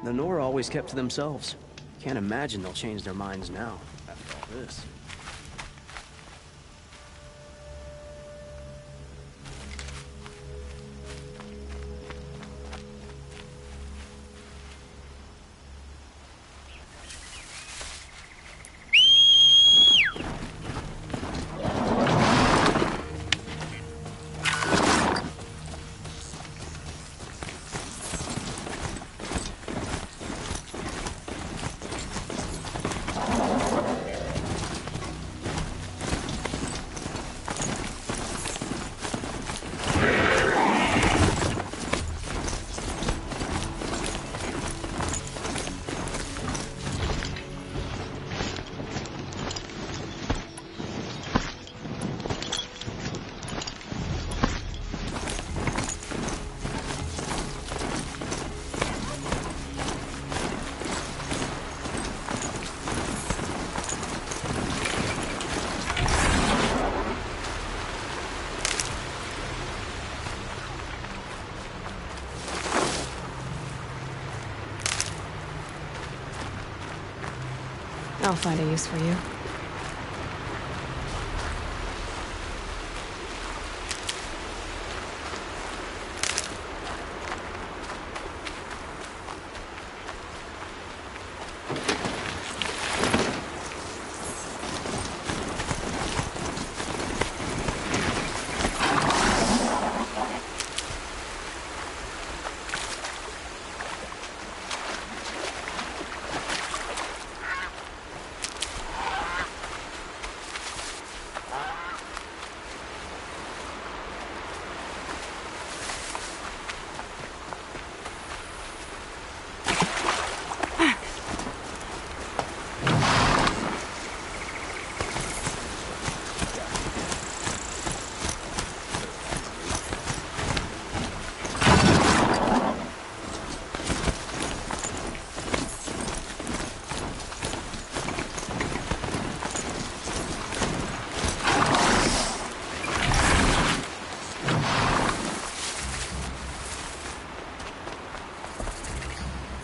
The Nora always kept to themselves. Can't imagine they'll change their minds now, after all this. I'll find a use for you.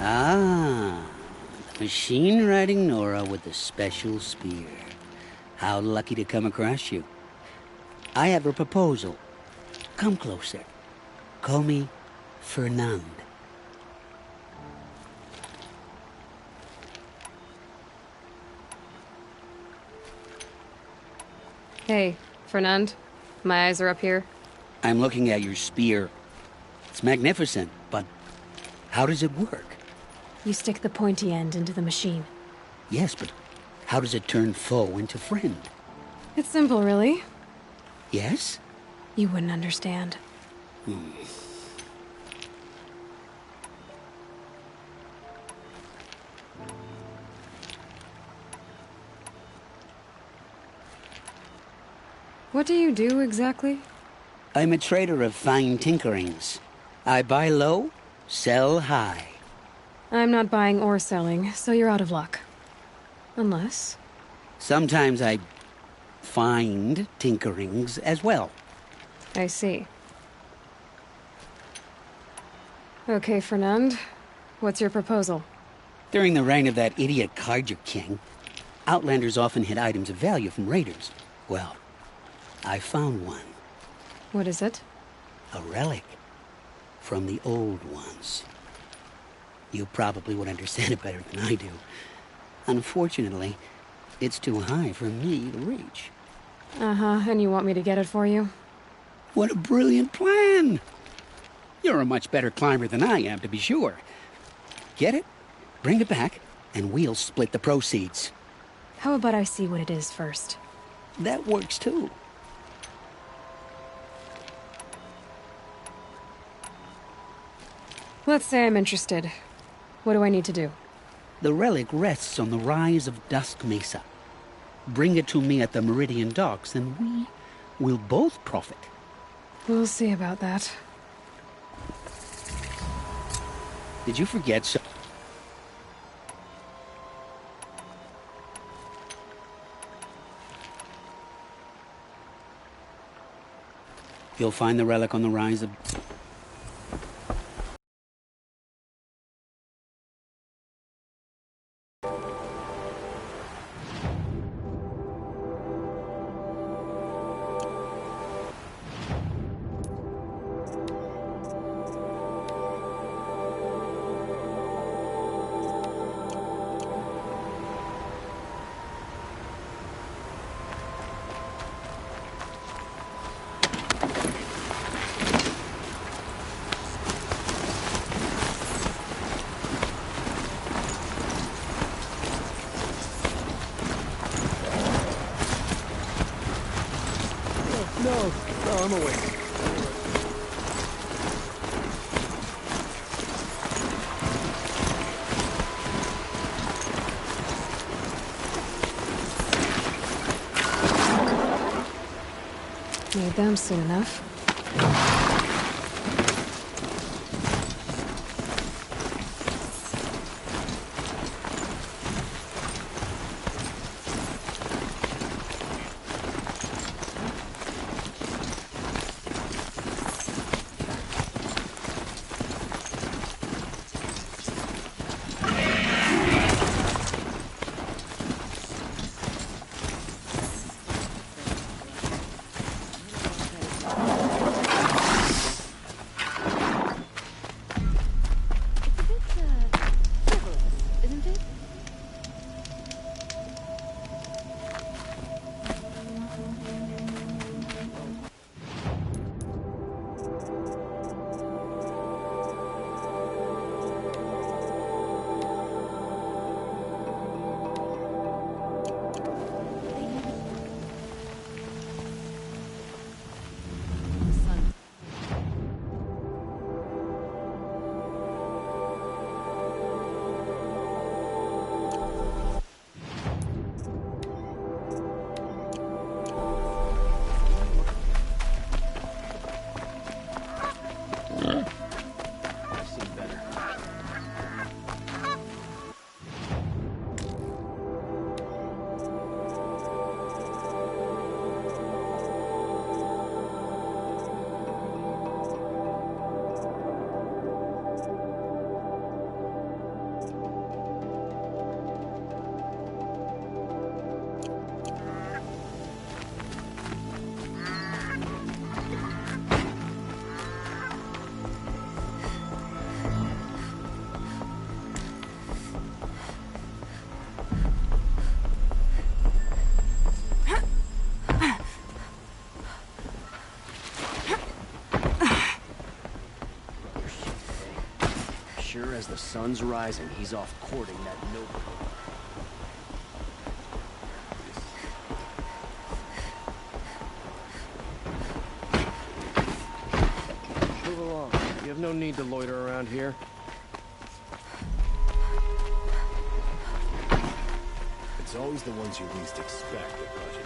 Ah, the machine-riding Nora with the special spear. How lucky to come across you. I have a proposal. Come closer. Call me Fernand. Hey, Fernand. My eyes are up here. I'm looking at your spear. It's magnificent, but how does it work? You stick the pointy end into the machine. Yes, but how does it turn foe into friend? It's simple, really. Yes? You wouldn't understand. What do you do, exactly? I'm a trader of fine tinkerings. I buy low, sell high. I'm not buying or selling, so you're out of luck. Unless... Sometimes I find tinkerings as well. I see. Okay, Fernand. What's your proposal? During the reign of that idiot Carja King, Outlanders often hid items of value from raiders. Well, I found one. What is it? A relic from the old ones. You probably would understand it better than I do. Unfortunately, it's too high for me to reach. Uh-huh, and you want me to get it for you? What a brilliant plan! You're a much better climber than I am, to be sure. Get it, bring it back, and we'll split the proceeds. How about I see what it is first? That works too. Let's say I'm interested. What do I need to do? The relic rests on the rise of Dusk Mesa. Bring it to me at the Meridian Docks, and we will both profit. We'll see about that. Did you forget so... You'll find the relic on the rise of... I'm awake. Need them soon enough. Sure as the sun's rising, he's off courting that noble. Move along. You have no need to loiter around here. It's always the ones you least expect that budget.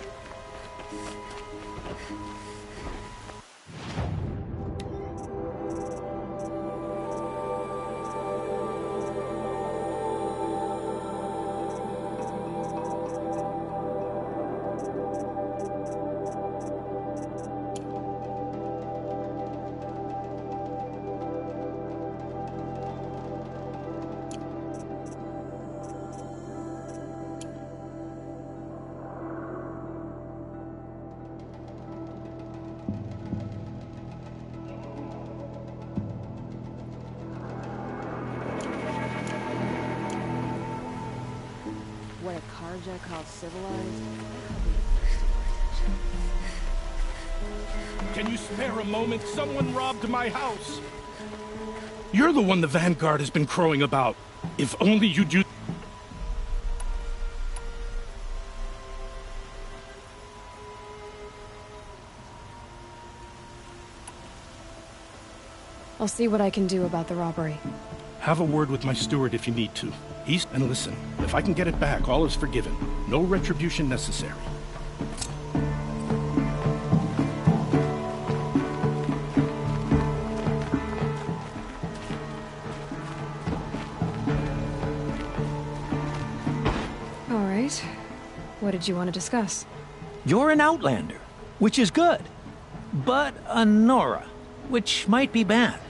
What a carja called civilized? Can you spare a moment? Someone robbed my house. You're the one the Vanguard has been crowing about. If only you'd use... I'll see what I can do about the robbery. Have a word with my steward if you need to. And listen, if I can get it back, all is forgiven. No retribution necessary. All right. What did you want to discuss? You're an outlander, which is good. But a Nora, which might be bad.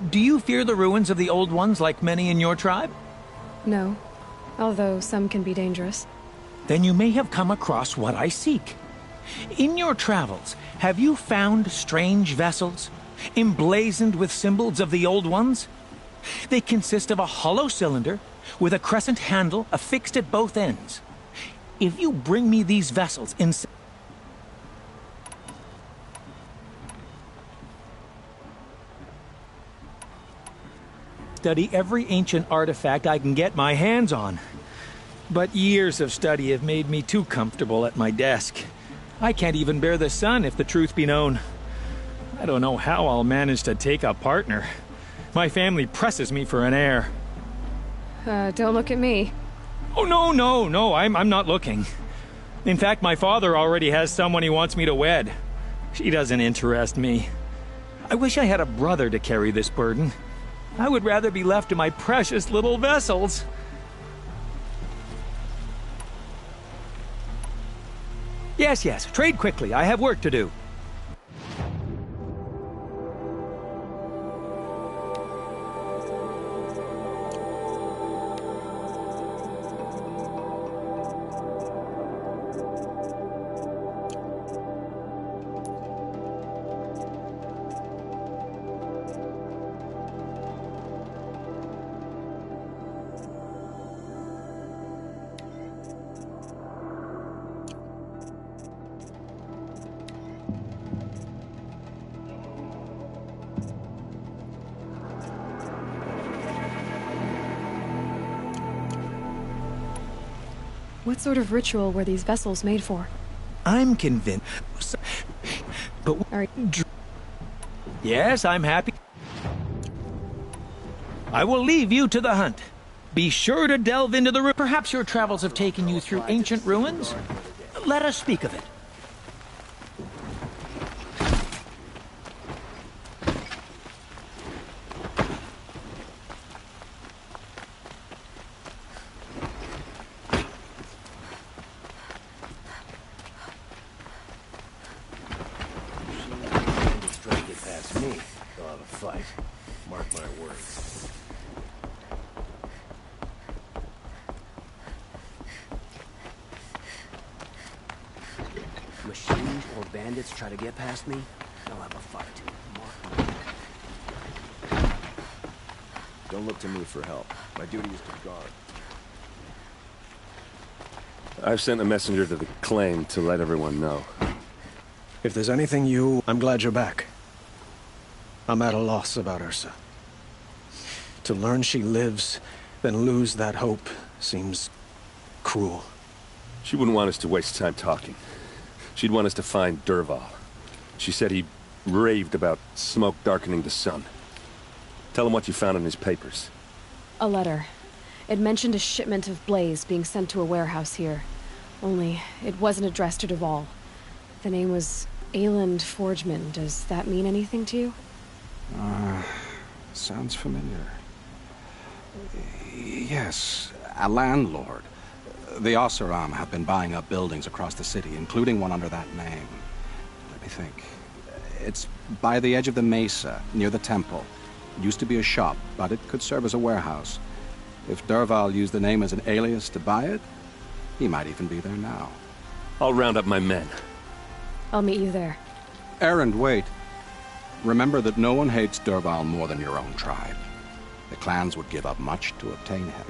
Do you fear the ruins of the old ones like many in your tribe? No. Although some can be dangerous. Then you may have come across what I seek. In your travels, have you found strange vessels, emblazoned with symbols of the old ones? They consist of a hollow cylinder with a crescent handle affixed at both ends. If you bring me these vessels in... Study every ancient artifact I can get my hands on. But years of study have made me too comfortable at my desk. I can't even bear the sun, if the truth be known. I don't know how I'll manage to take a partner. My family presses me for an heir. Don't look at me. Oh, no, I'm not looking. In fact, my father already has someone he wants me to wed. She doesn't interest me. I wish I had a brother to carry this burden. I would rather be left to my precious little vessels. Yes, trade quickly. I have work to do. What sort of ritual were these vessels made for? I'm convinced. But Are yes, I'm happy. I will leave you to the hunt. Be sure to delve into the Perhaps your travels have taken you through ancient ruins? Let us speak of it. Try to get past me. They'll have a fight. Mark my words. Machines or bandits try to get past me, they'll have a fight. Don't look to me for help. My duty is to guard. I've sent a messenger to the claim to let everyone know. If there's anything I'm glad you're back. I'm at a loss about Ursa. To learn she lives, then lose that hope, seems cruel. She wouldn't want us to waste time talking. She'd want us to find Dervahl. She said he raved about smoke darkening the sun. Tell him what you found in his papers. A letter. It mentioned a shipment of blaze being sent to a warehouse here. Only, it wasn't addressed to Dervahl. The name was Ayland Forgeman. Does that mean anything to you? Sounds familiar. Yes, a landlord. The Oseram have been buying up buildings across the city, including one under that name. Let me think. It's by the edge of the mesa, near the temple. It used to be a shop, but it could serve as a warehouse. If Dervahl used the name as an alias to buy it, he might even be there now. I'll round up my men. I'll meet you there. Errand, wait. Remember that no one hates Dervahl more than your own tribe. The clans would give up much to obtain him.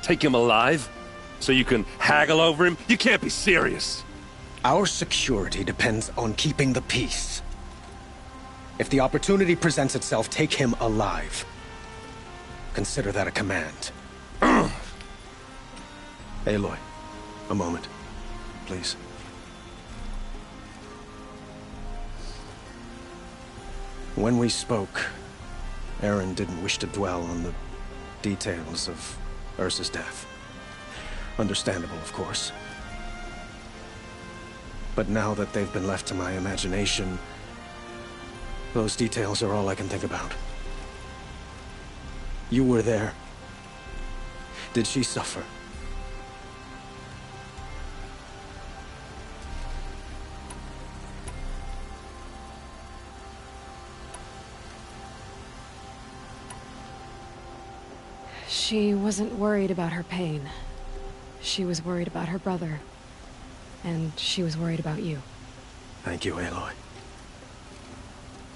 Take him alive? So you can haggle over him? You can't be serious. Our security depends on keeping the peace. If the opportunity presents itself, take him alive. Consider that a command. Aloy, a moment, please. When we spoke, Aaron didn't wish to dwell on the details of Ursa's death. Understandable, of course. But now that they've been left to my imagination, those details are all I can think about. You were there. Did she suffer? She wasn't worried about her pain. She was worried about her brother. And she was worried about you. Thank you, Aloy.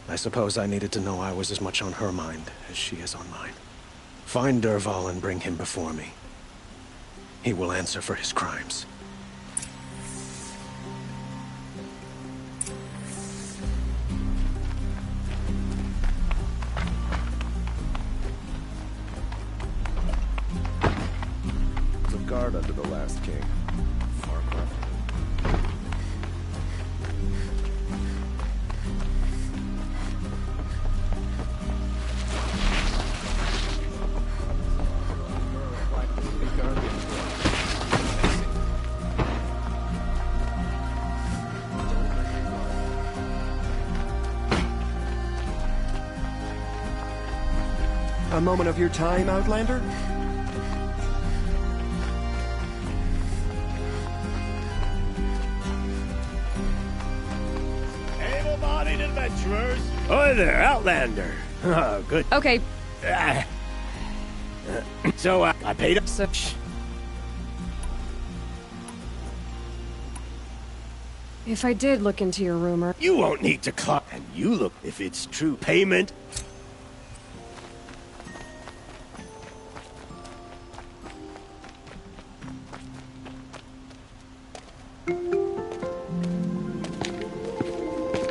I suppose I needed to know I was as much on her mind as she is on mine. Find Dervahl and bring him before me. He will answer for his crimes. There's a guard under the last king. A moment of your time, Outlander? Able-bodied adventurers. Hi there, Outlander. Oh, good. Okay. So, I paid up such. If I did look into your rumor... You won't need to clock. And you look if it's true payment.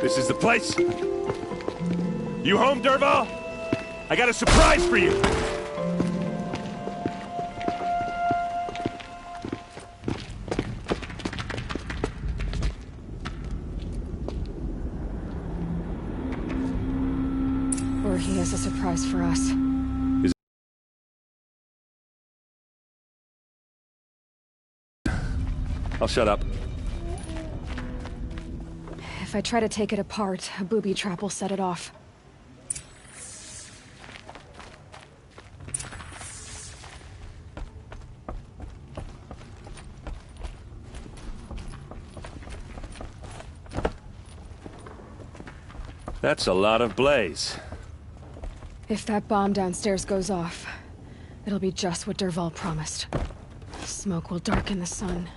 This is the place? You home, Dervahl? I got a surprise for you! Or he has a surprise for us. I'll shut up. If I try to take it apart, a booby trap will set it off. That's a lot of blaze. If that bomb downstairs goes off, it'll be just what Dervahl promised. Smoke will darken the sun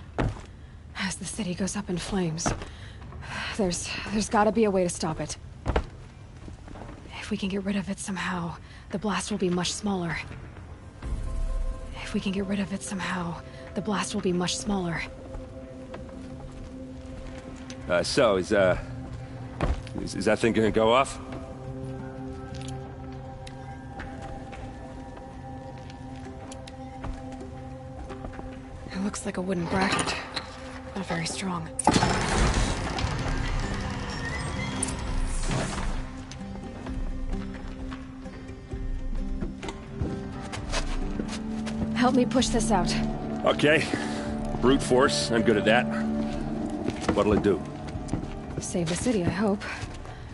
as the city goes up in flames. There's gotta be a way to stop it. If we can get rid of it somehow, the blast will be much smaller. If we can get rid of it somehow, the blast will be much smaller. So, is that thing gonna go off? It looks like a wooden bracket. Not very strong. Help me push this out. Okay. Brute force, I'm good at that. What'll it do? Save the city, I hope.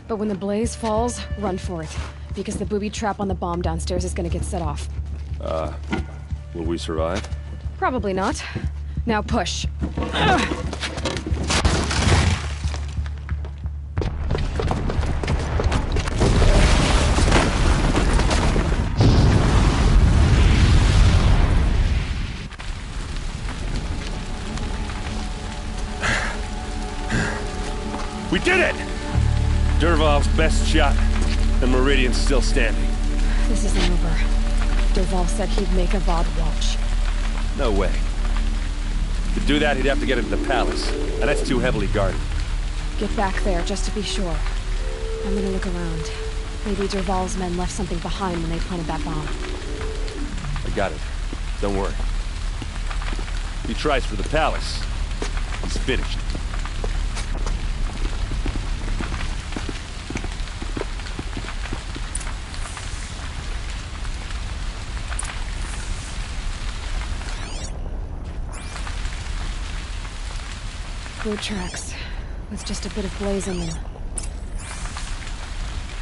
But when the blaze falls, run for it. Because the booby trap on the bomb downstairs is gonna get set off. Will we survive? Probably not. Now push. We did it! Dervahl's best shot, and Meridian's still standing. This isn't over. Dervahl said he'd make a VOD watch. No way. To do that, he'd have to get into the palace, and that's too heavily guarded. Get back there, just to be sure. I'm gonna look around. Maybe Dervahl's men left something behind when they planted that bomb. I got it. Don't worry. If he tries for the palace, he's finished. Boot tracks, with just a bit of blaze in them.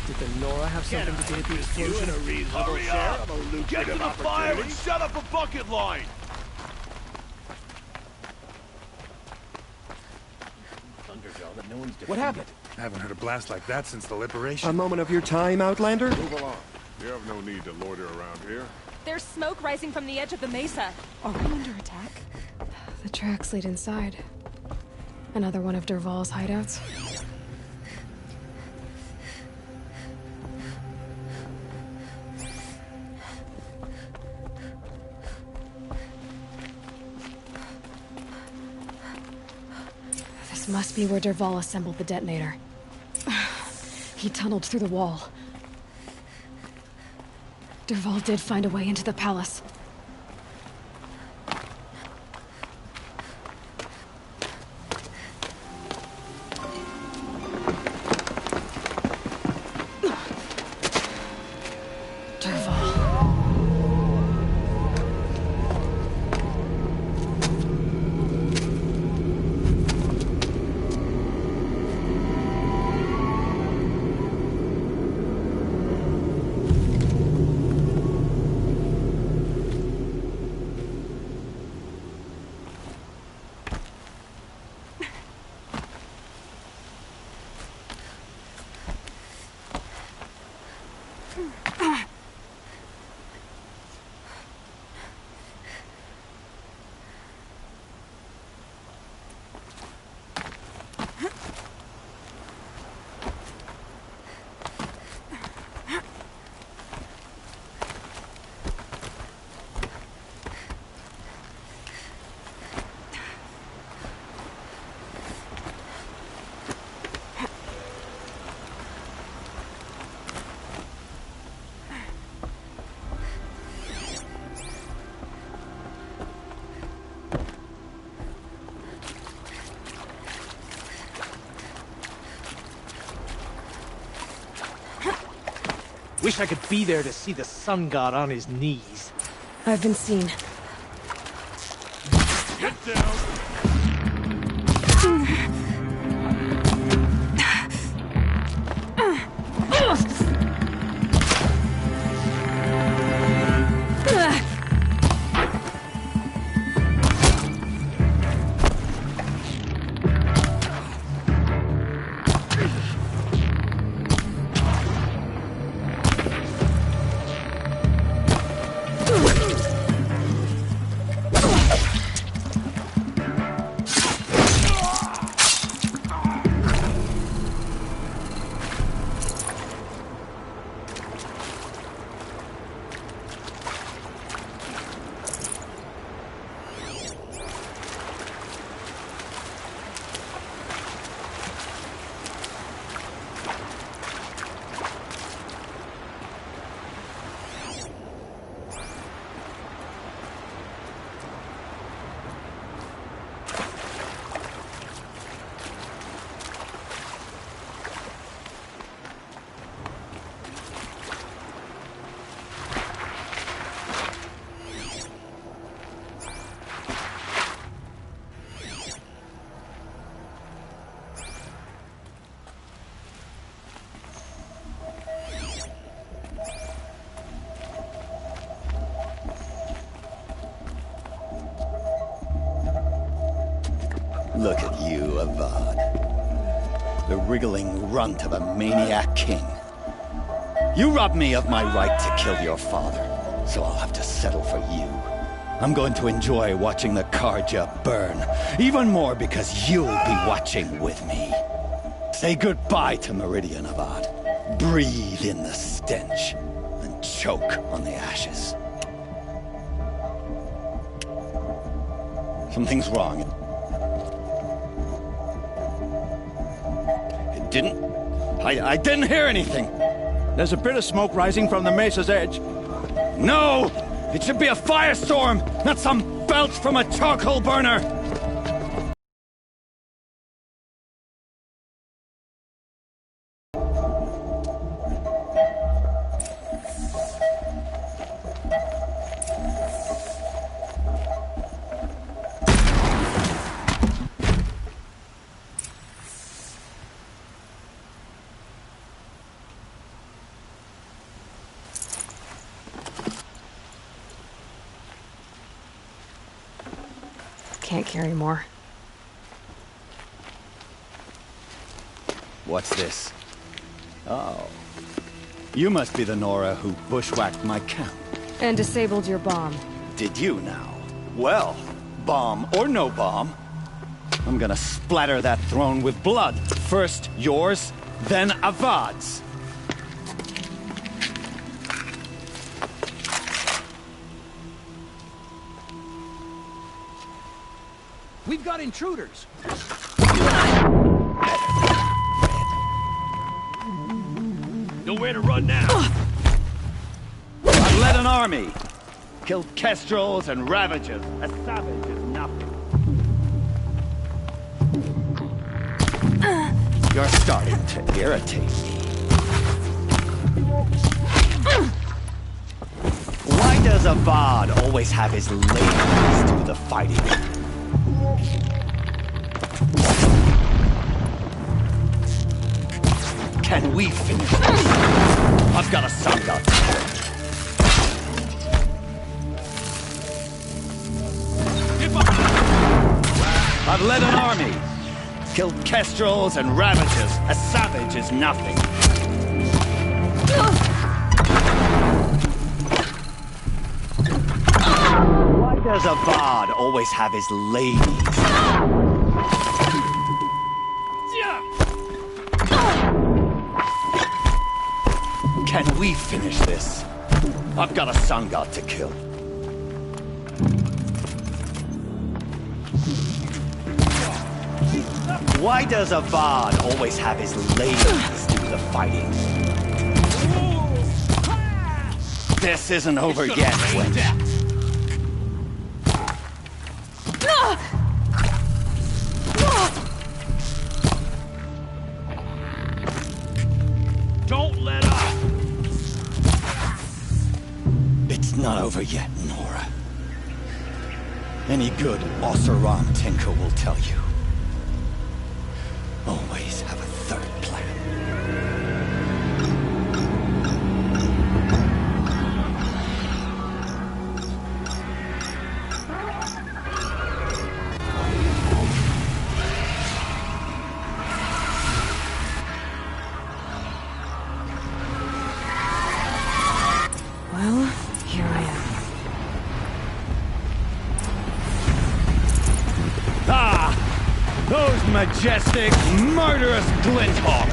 Did the Nora have something to do with the explosion? Hurry up! Get to the fire and set up a bucket line! What happened? I haven't heard a blast like that since the liberation. A moment of your time, Outlander? Move along. You have no need to loiter around here. There's smoke rising from the edge of the mesa. Are we under attack? The tracks lead inside. Another one of Dervahl's hideouts. This must be where Dervahl assembled the detonator. He tunneled through the wall. Dervahl did find a way into the palace. Wish I could be there to see the sun god on his knees. I've been seen. Get down! Look at you, Avad. The wriggling runt of a maniac king. You robbed me of my right to kill your father, so I'll have to settle for you. I'm going to enjoy watching the Karja burn, even more because you'll be watching with me. Say goodbye to Meridian, Avad. Breathe in the stench, and choke on the ashes. Something's wrong. I didn't hear anything. There's a bit of smoke rising from the mesa's edge. No! It should be a firestorm, not some belch from a charcoal burner! Can't carry more. What's this? Oh. You must be the Nora who bushwhacked my camp. And disabled your bomb. Did you now? Well, bomb or no bomb, I'm gonna splatter that throne with blood. First yours, then Avad's. We've got intruders. Nowhere to run now. I've led an army. Killed kestrels and ravagers. A savage is nothing. You're starting to irritate me. Why does Avad always have his ladies do the fighting? Can we finish this? I've got a sun god. I've led an army. Killed kestrels and ravagers. A savage is nothing. does a bard always have his ladies? Can we finish this? I've got a sun god to kill. Why does a bard always have his ladies do the fighting? This isn't over yet, Wendy. Don't let up! It's not over yet, Nora. Any good Oseram tinker will tell you. Always have a third plan. Well, here I am. Ah! Those majestic, murderous glinthawks!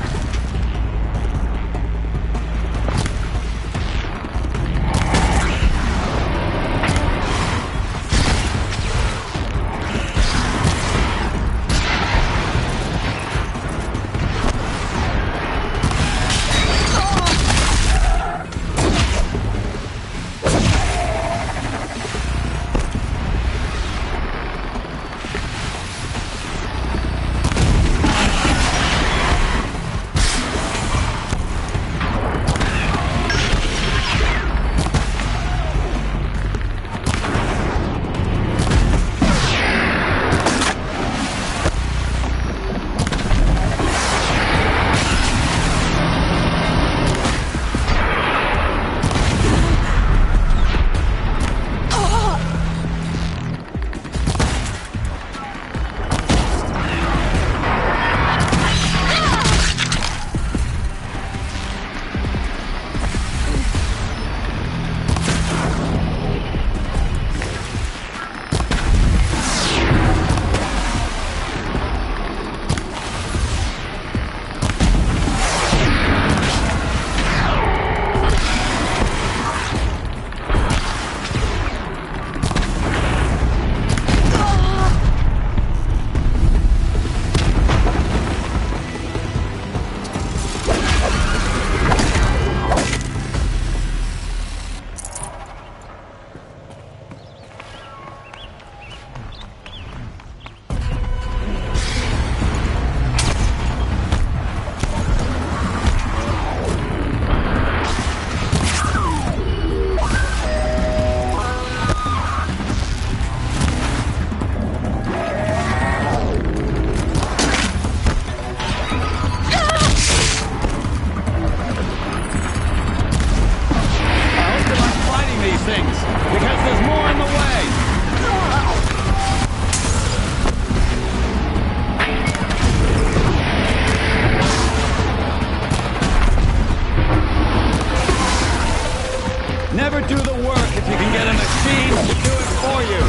Never do the work if you can get a machine to do it for you.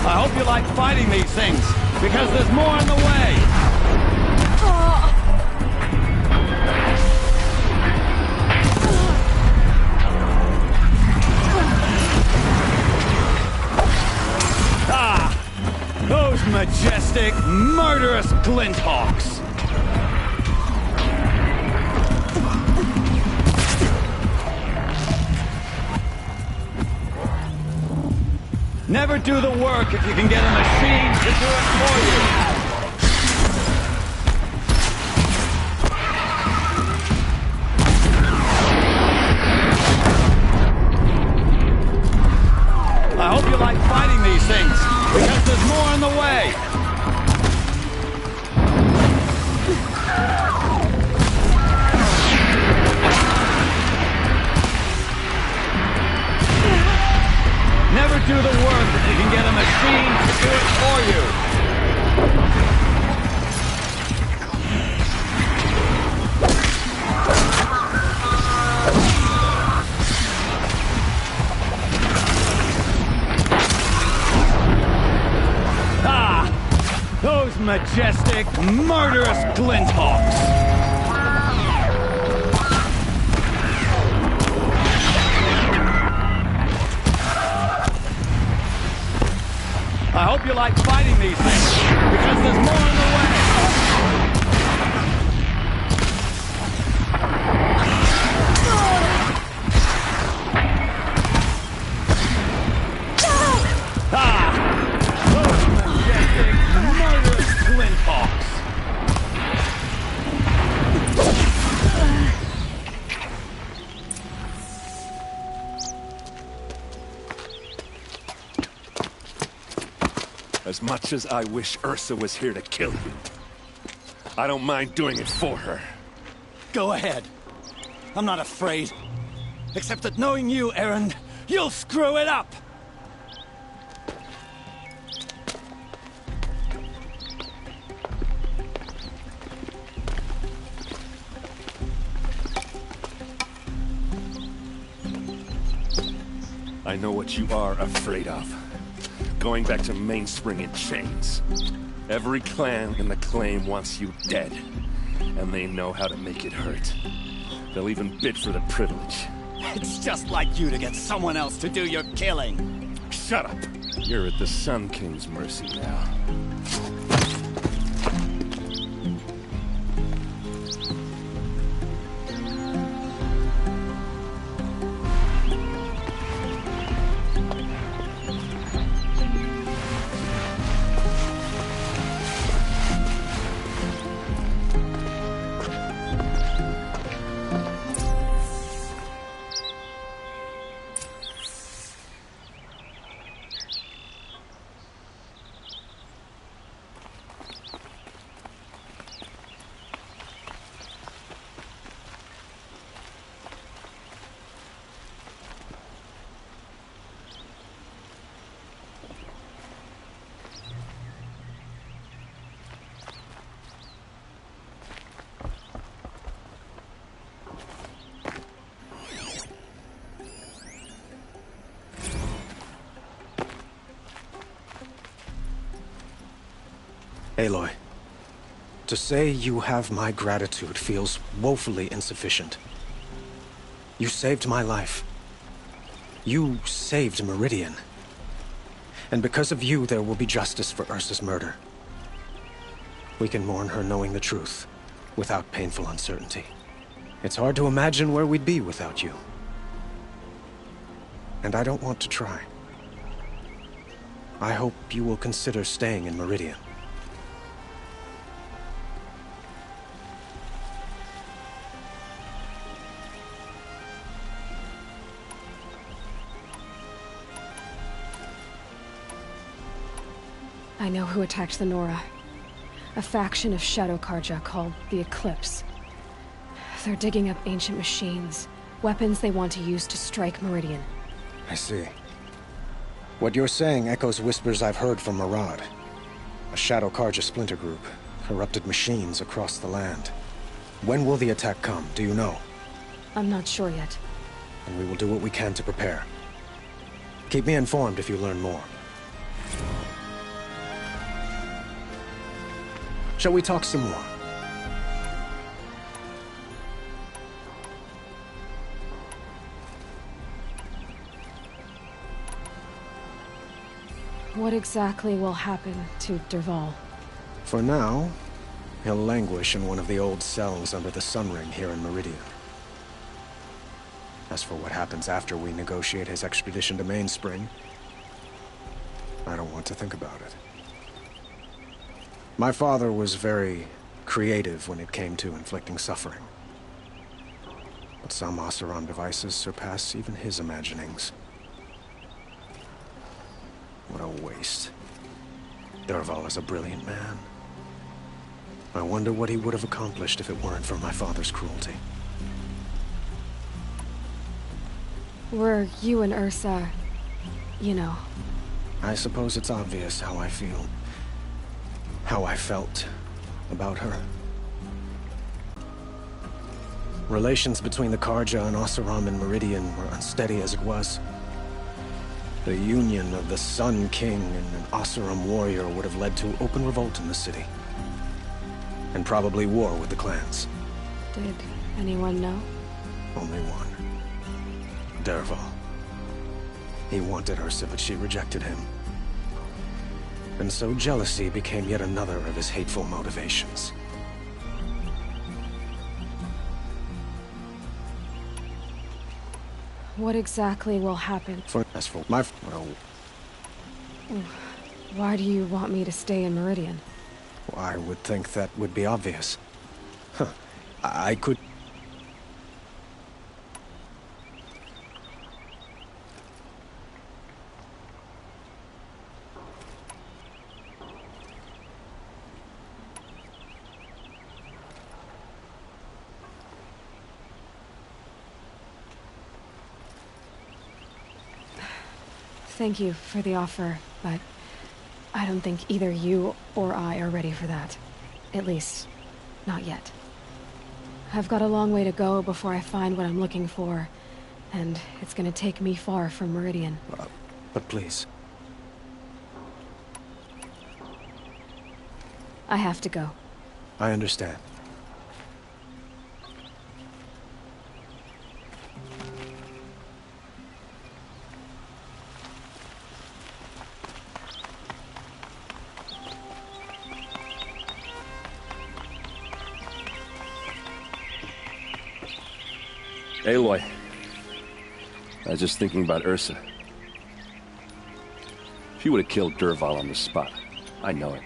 I hope you like fighting these things, because there's more on the way. Those majestic, murderous glinthawks! Never do the work if you can get a machine to do it for you! I hope you like fighting these things, because there's more on the way! Never do the work if you can get a machine to do it for you! those majestic, murderous glinthawks! I hope you like fighting these things, because there's more on the way! As much as I wish Ursa was here to kill you, I don't mind doing it for her. Go ahead. I'm not afraid. Except that knowing you, Aaron, you'll screw it up! I know what you are afraid of. Going back to Mainspring in chains. Every clan in the claim wants you dead. And they know how to make it hurt. They'll even bid for the privilege. It's just like you to get someone else to do your killing. Shut up! You're at the Sun King's mercy now. Aloy, to say you have my gratitude feels woefully insufficient. You saved my life. You saved Meridian. And because of you, there will be justice for Ursa's murder. We can mourn her knowing the truth, without painful uncertainty. It's hard to imagine where we'd be without you. And I don't want to try. I hope you will consider staying in Meridian. I know who attacked the Nora. A faction of Shadow Karja called the Eclipse. They're digging up ancient machines, weapons they want to use to strike Meridian. I see. What you're saying echoes whispers I've heard from Marad. A Shadow Karja splinter group, corrupted machines across the land. When will the attack come, do you know? I'm not sure yet. And we will do what we can to prepare. Keep me informed if you learn more. Shall we talk some more? What exactly will happen to Dervahl? For now, he'll languish in one of the old cells under the Sun Ring here in Meridian. As for what happens after we negotiate his extradition to Mainspring, I don't want to think about it. My father was very creative when it came to inflicting suffering. But some Oseram devices surpass even his imaginings. What a waste. Dervahl is a brilliant man. I wonder what he would have accomplished if it weren't for my father's cruelty. Were you and Ursa, you know? I suppose it's obvious how I feel. How I felt about her. Relations between the Karja and Oseram in Meridian were unsteady as it was. The union of the Sun King and an Oseram warrior would have led to open revolt in the city. And probably war with the clans. Did anyone know? Only one. Dervahl. He wanted Ursa, but she rejected him. And so jealousy became yet another of his hateful motivations. What exactly will happen? As for my... well, why do you want me to stay in Meridian? I would think that would be obvious. Huh. I could... Thank you for the offer, but I don't think either you or I are ready for that. At least, not yet. I've got a long way to go before I find what I'm looking for, and it's gonna take me far from Meridian. But please. I have to go. I understand. Aloy, I was just thinking about Ursa. She would have killed Dervahl on the spot. I know it.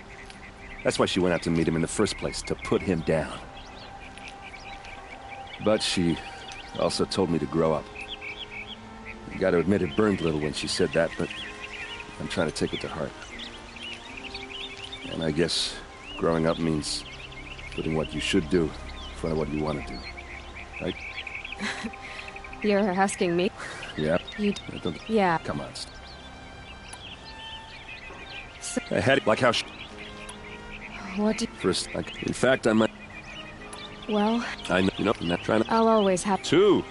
That's why she went out to meet him in the first place, to put him down. But she also told me to grow up. You gotta admit it burned a little when she said that, but I'm trying to take it to heart. And I guess growing up means putting what you should do in front of what you want to do. Right? You're asking me? Yeah. Yeah. Come on. I had it like how she... What do First, like, in fact, I might... Well... I know, you know, I'm not trying to... I'll always have... Two!